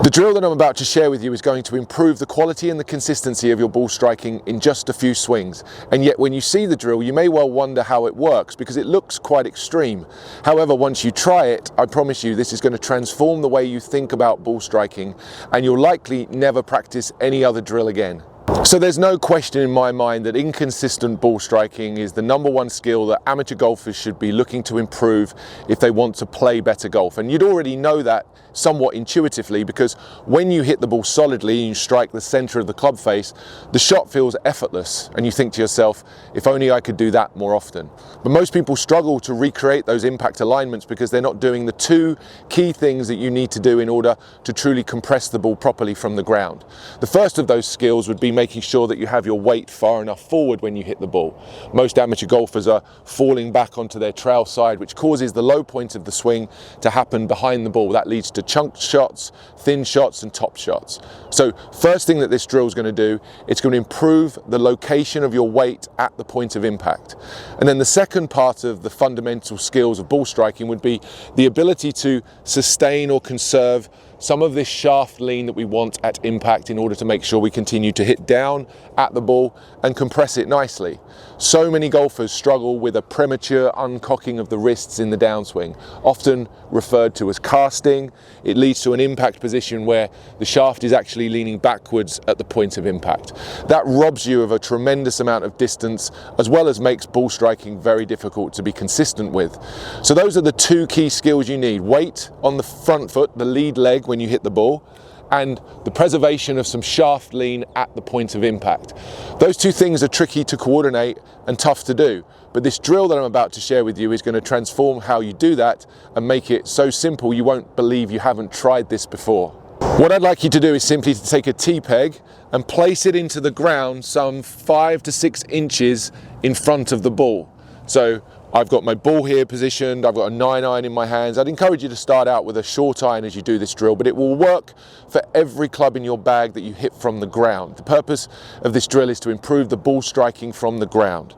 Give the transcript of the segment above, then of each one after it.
The drill that I'm about to share with you is going to improve the quality and the consistency of your ball striking in just a few swings. And yet when you see the drill, you may well wonder how it works because it looks quite extreme. However, once you try it, I promise you this is going to transform the way you think about ball striking, and you'll likely never practice any other drill again. So there's no question in my mind that inconsistent ball striking is the #1 skill that amateur golfers should be looking to improve if they want to play better golf. And you'd already know that somewhat intuitively, because when you hit the ball solidly and you strike the center of the club face, the shot feels effortless and you think to yourself, if only I could do that more often. But most people struggle to recreate those impact alignments because they're not doing the two key things that you need to do in order to truly compress the ball properly from the ground. The first of those skills would be making sure that you have your weight far enough forward when you hit the ball. Most amateur golfers are falling back onto their trail side, which causes the low point of the swing to happen behind the ball. That leads to chunk shots, thin shots and top shots. So first thing that this drill is going to do, it's going to improve the location of your weight at the point of impact. And then the second part of the fundamental skills of ball striking would be the ability to sustain or conserve some of this shaft lean that we want at impact in order to make sure we continue to hit down at the ball and compress it nicely. So many golfers struggle with a premature uncocking of the wrists in the downswing, often referred to as casting. It leads to an impact position where the shaft is actually leaning backwards at the point of impact. That robs you of a tremendous amount of distance, as well as makes ball striking very difficult to be consistent with. So those are the two key skills you need: weight on the front foot, the lead leg when you hit the ball, and the preservation of some shaft lean at the point of impact. Those two things are tricky to coordinate and tough to do, but this drill that I'm about to share with you is going to transform how you do that and make it so simple you won't believe you haven't tried this before. What I'd like you to do is simply to take a T-peg and place it into the ground some 5 to 6 inches in front of the ball. So I've got my ball here positioned, I've got a 9-iron in my hands. I'd encourage you to start out with a short iron as you do this drill, but it will work for every club in your bag that you hit from the ground. The purpose of this drill is to improve the ball striking from the ground.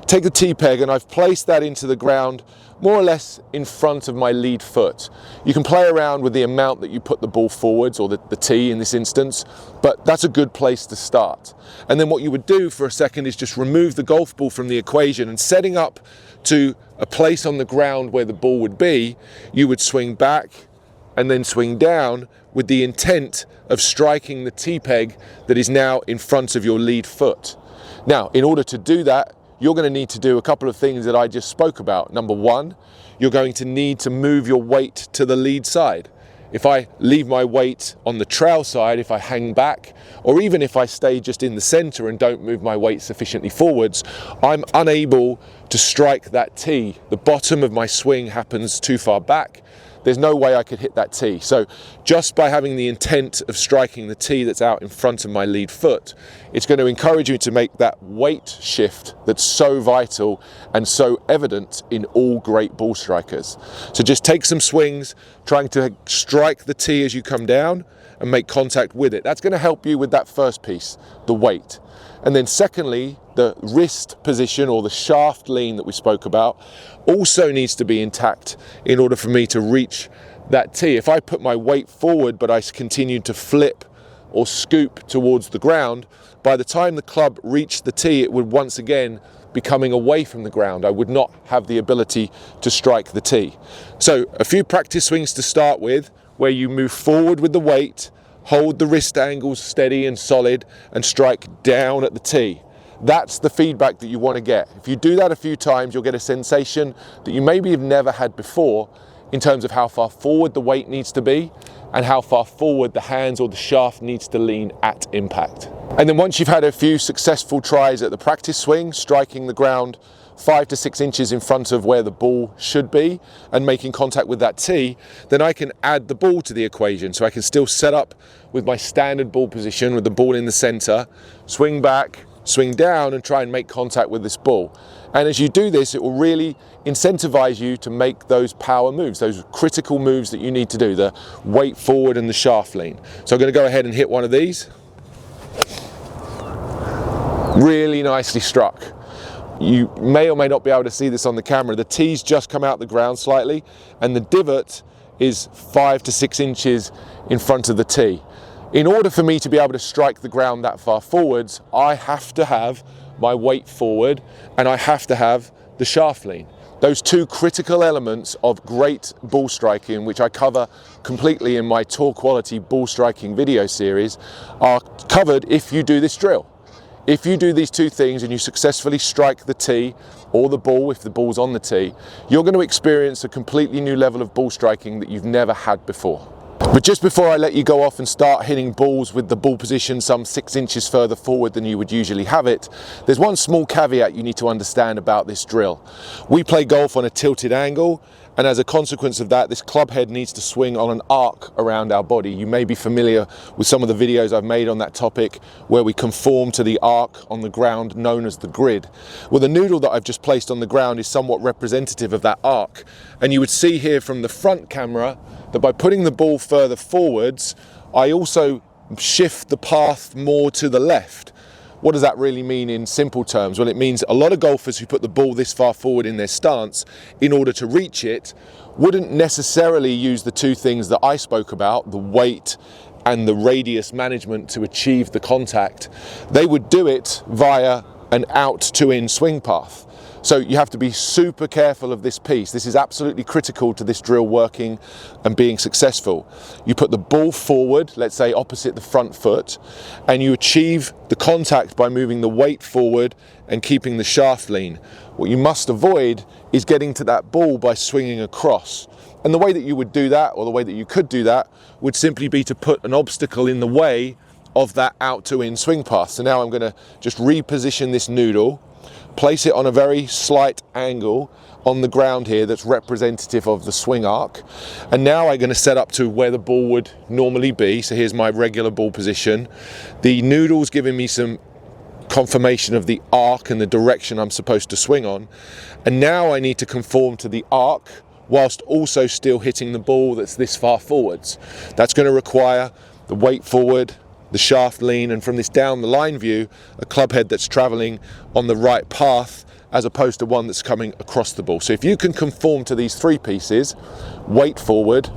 Take the T-peg and I've placed that into the ground more or less in front of my lead foot. You can play around with the amount that you put the ball forwards, or the tee in this instance, but that's a good place to start. And then what you would do for a second is just remove the golf ball from the equation, and setting up to a place on the ground where the ball would be, you would swing back and then swing down with the intent of striking the T-peg that is now in front of your lead foot. Now, in order to do that, you're going to need to do a couple of things that I just spoke about. Number one, you're going to need to move your weight to the lead side. If I leave my weight on the trail side, if I hang back, or even if I stay just in the center and don't move my weight sufficiently forwards, I'm unable to strike that tee. The bottom of my swing happens too far back. There's no way I could hit that tee. So just by having the intent of striking the tee that's out in front of my lead foot, it's going to encourage you to make that weight shift that's so vital and so evident in all great ball strikers. So just take some swings, trying to strike the tee as you come down and make contact with it. That's going to help you with that first piece, the weight. And then secondly, the wrist position, or the shaft lean that we spoke about, also needs to be intact in order for me to reach that tee. If I put my weight forward but I continue to flip or scoop towards the ground, by the time the club reached the tee, it would once again be coming away from the ground. I would not have the ability to strike the tee. So a few practice swings to start with, where you move forward with the weight, hold the wrist angles steady and solid, and strike down at the tee. That's the feedback that you want to get. If you do that a few times, you'll get a sensation that you maybe have never had before in terms of how far forward the weight needs to be and how far forward the hands or the shaft needs to lean at impact. And then once you've had a few successful tries at the practice swing, striking the ground 5 to 6 inches in front of where the ball should be and making contact with that tee, then I can add the ball to the equation. So I can still set up with my standard ball position with the ball in the center, swing back, swing down and try and make contact with this ball. And as you do this, it will really incentivize you to make those power moves, those critical moves that you need to do, the weight forward and the shaft lean. So I'm going to go ahead and hit one of these. Really nicely struck. You may or may not be able to see this on the camera. The tee's just come out the ground slightly, and the divot is 5 to 6 inches in front of the tee. In order for me to be able to strike the ground that far forwards, I have to have my weight forward and I have to have the shaft lean. Those two critical elements of great ball striking, which I cover completely in my tour quality ball striking video series, are covered if you do this drill. If you do these two things and you successfully strike the tee or the ball, if the ball's on the tee, you're going to experience a completely new level of ball striking that you've never had before. But just before I let you go off and start hitting balls with the ball position some 6 inches further forward than you would usually have it, there's one small caveat you need to understand about this drill. We play golf on a tilted angle, and as a consequence of that, this club head needs to swing on an arc around our body. You may be familiar with some of the videos I've made on that topic where we conform to the arc on the ground known as the grid. Well, the noodle that I've just placed on the ground is somewhat representative of that arc. And you would see here from the front camera that by putting the ball further forwards, I also shift the path more to the left. What does that really mean in simple terms? Well, it means a lot of golfers who put the ball this far forward in their stance in order to reach it wouldn't necessarily use the two things that I spoke about, the weight and the radius management to achieve the contact. They would do it via an out to in swing path. So you have to be super careful of this piece. This is absolutely critical to this drill working and being successful. You put the ball forward, let's say opposite the front foot, and you achieve the contact by moving the weight forward and keeping the shaft lean. What you must avoid is getting to that ball by swinging across. And the way that you would do that, or the way that you could do that, would simply be to put an obstacle in the way of that out to in swing path. So now I'm going to just reposition this noodle, place it on a very slight angle on the ground here that's representative of the swing arc. And now I'm going to set up to where the ball would normally be. So here's my regular ball position. The noodle's giving me some confirmation of the arc and the direction I'm supposed to swing on. And now I need to conform to the arc whilst also still hitting the ball that's this far forwards. That's going to require the weight forward, the shaft lean, and from this down the line view, a club head that's traveling on the right path as opposed to one that's coming across the ball. So if you can conform to these three pieces, weight forward,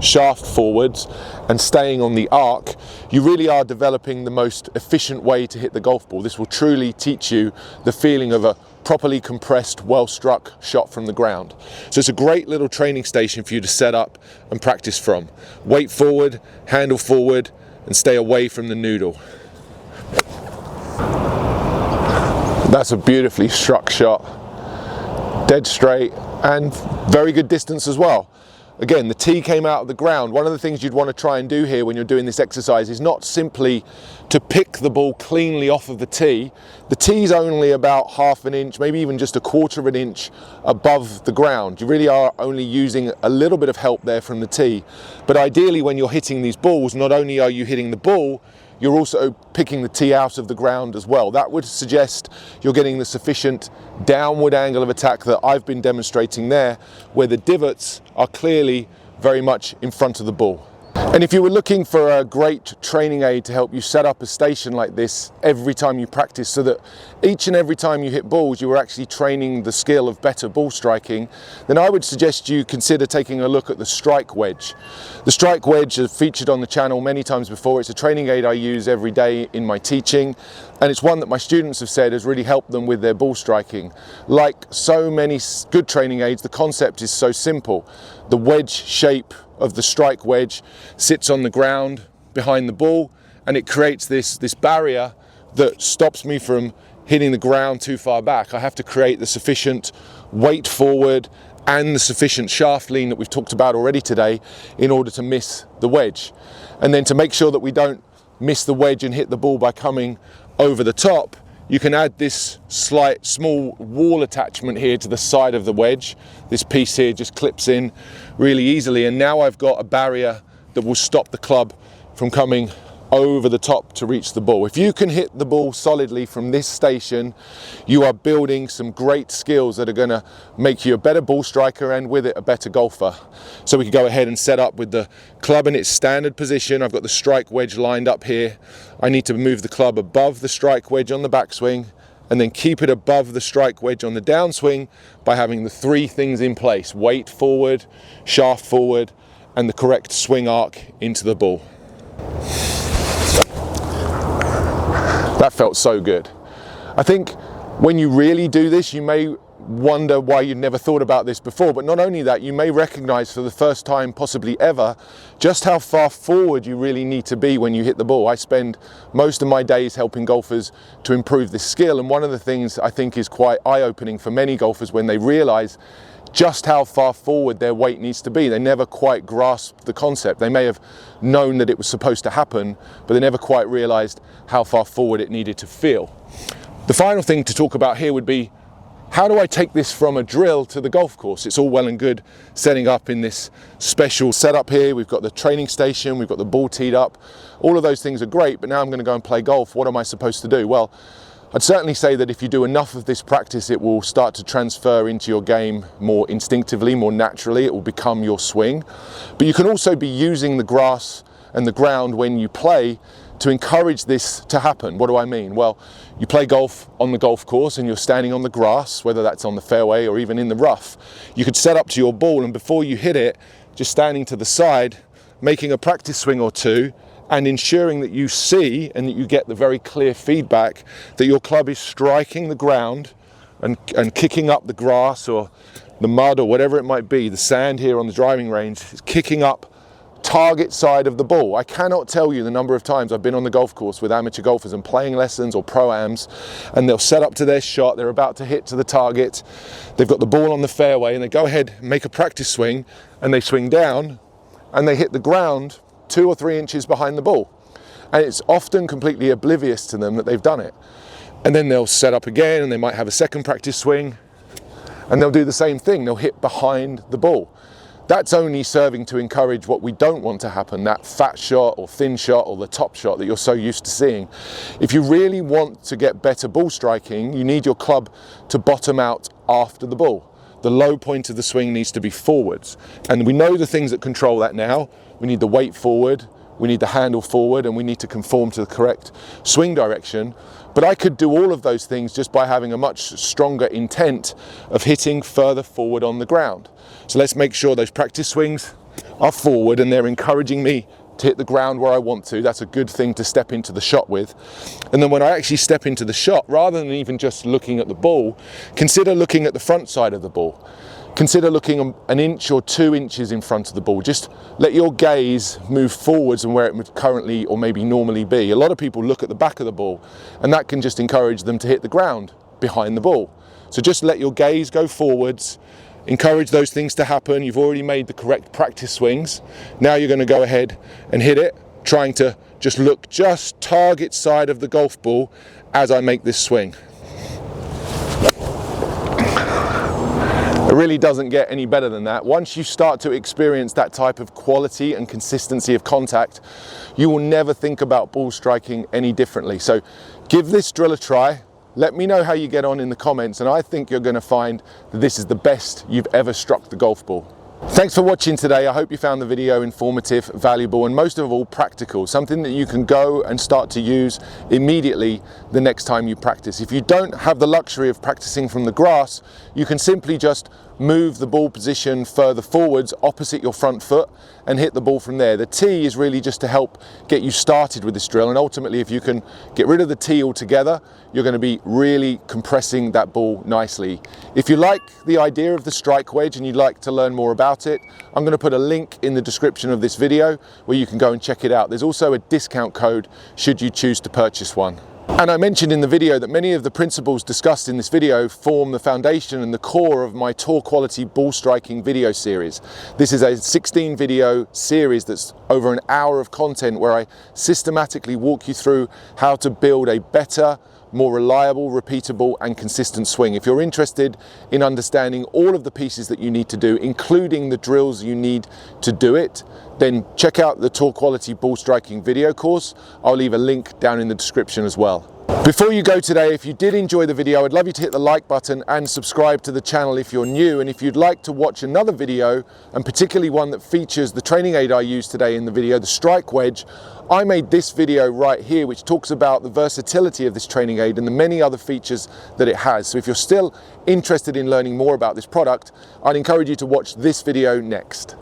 shaft forwards, and staying on the arc, you really are developing the most efficient way to hit the golf ball. This will truly teach you the feeling of a properly compressed, well-struck shot from the ground. So it's a great little training station for you to set up and practice from. Weight forward, handle forward, and stay away from the noodle. That's a beautifully struck shot, dead straight and very good distance as well. Again, the tee came out of the ground. One of the things you'd want to try and do here when you're doing this exercise is not simply to pick the ball cleanly off of the tee. The tee's only about half an inch, maybe even just a quarter of an inch above the ground. You really are only using a little bit of help there from the tee. But ideally, when you're hitting these balls, not only are you hitting the ball, you're also picking the tee out of the ground as well. That would suggest you're getting the sufficient downward angle of attack that I've been demonstrating there, where the divots are clearly very much in front of the ball. And if you were looking for a great training aid to help you set up a station like this every time you practice, so that each and every time you hit balls you are actually training the skill of better ball striking, then I would suggest you consider taking a look at the strike wedge. The strike wedge is featured on the channel many times before. It's a training aid I use every day in my teaching, and it's one that my students have said has really helped them with their ball striking. Like so many good training aids, the concept is so simple. The wedge shape of the strike wedge sits on the ground behind the ball, and it creates this barrier that stops me from hitting the ground too far back. I have to create the sufficient weight forward and the sufficient shaft lean that we've talked about already today in order to miss the wedge. And then to make sure that we don't miss the wedge and hit the ball by coming over the top, you can add this slight small wall attachment here to the side of the wedge. This piece here just clips in really easily, and now I've got a barrier that will stop the club from coming over the top to reach the ball. If you can hit the ball solidly from this station, you are building some great skills that are going to make you a better ball striker and with it a better golfer. So we can go ahead and set up with the club in its standard position. I've got the strike wedge lined up here. I need to move the club above the strike wedge on the backswing and then keep it above the strike wedge on the downswing by having the three things in place: weight forward, shaft forward, and the correct swing arc into the ball. That felt so good. I think when you really do this, you may wonder why you'd never thought about this before, but not only that, you may recognize for the first time, possibly ever, just how far forward you really need to be when you hit the ball. I spend most of my days helping golfers to improve this skill, and one of the things I think is quite eye-opening for many golfers when they realize just how far forward their weight needs to be. They never quite grasped the concept. They may have known that it was supposed to happen, but they never quite realized how far forward it needed to feel. The final thing to talk about here would be, how do I take this from a drill to the golf course? It's all well and good setting up in this special setup here. We've got the training station, we've got the ball teed up. All of those things are great, but now I'm going to go and play golf. What am I supposed to do? Well, I'd certainly say that if you do enough of this practice, it will start to transfer into your game more instinctively, more naturally. It will become your swing. But you can also be using the grass and the ground when you play to encourage this to happen. What do I mean? Well, you play golf on the golf course and you're standing on the grass, whether that's on the fairway or even in the rough. You could set up to your ball, and before you hit it, just standing to the side, making a practice swing or two, and ensuring that you see and that you get the very clear feedback that your club is striking the ground and kicking up the grass or the mud or whatever it might be, the sand here on the driving range, is kicking up target side of the ball. I cannot tell you the number of times I've been on the golf course with amateur golfers and playing lessons or pro-ams, and they'll set up to their shot, they're about to hit to the target, they've got the ball on the fairway, and they go ahead, make a practice swing, and they swing down, and they hit the ground 2 or 3 inches behind the ball. And it's often completely oblivious to them that they've done it. And then they'll set up again, and they might have a second practice swing, and they'll do the same thing. They'll hit behind the ball. That's only serving to encourage what we don't want to happen, that fat shot or thin shot or the top shot that you're so used to seeing. If you really want to get better ball striking, you need your club to bottom out after the ball. The low point of the swing needs to be forwards. And we know the things that control that now. We need the weight forward, we need the handle forward, and we need to conform to the correct swing direction. But I could do all of those things just by having a much stronger intent of hitting further forward on the ground. So let's make sure those practice swings are forward and they're encouraging me to hit the ground where I want to. That's a good thing to step into the shot with. And then when I actually step into the shot, rather than even just looking at the ball, consider looking at the front side of the ball. Consider looking 1 inch or 2 inches in front of the ball. Just let your gaze move forwards and where it would currently or maybe normally be. A lot of people look at the back of the ball, and that can just encourage them to hit the ground behind the ball. So just let your gaze go forwards, encourage those things to happen. You've already made the correct practice swings. Now you're going to go ahead and hit it, trying to just look just target side of the golf ball as I make this swing. It really doesn't get any better than that. Once you start to experience that type of quality and consistency of contact, you will never think about ball striking any differently. So give this drill a try. Let me know how you get on in the comments, and I think you're going to find that this is the best you've ever struck the golf ball. Thanks for watching today. I hope you found the video informative, valuable, and most of all practical, something that you can go and start to use immediately the next time you practice. If you don't have the luxury of practicing from the grass, you can simply just move the ball position further forwards opposite your front foot and hit the ball from there. The tee is really just to help get you started with this drill, and ultimately if you can get rid of the tee altogether, you're going to be really compressing that ball nicely. If you like the idea of the strike wedge and you'd like to learn more about it, I'm going to put a link in the description of this video where you can go and check it out. There's also a discount code should you choose to purchase one. And I mentioned in the video that many of the principles discussed in this video form the foundation and the core of my tour quality ball striking video series. This is a 16 video series that's over an hour of content where I systematically walk you through how to build a better, more reliable, repeatable and consistent swing. If you're interested in understanding all of the pieces that you need to do, including the drills you need to do it, then check out the Tour Quality Ball Striking video course. I'll leave a link down in the description as well. Before you go today, if you did enjoy the video, I'd love you to hit the like button and subscribe to the channel if you're new. And if you'd like to watch another video, and particularly one that features the training aid I used today in the video, the strike wedge, I made this video right here which talks about the versatility of this training aid and the many other features that it has. So if you're still interested in learning more about this product, I'd encourage you to watch this video next.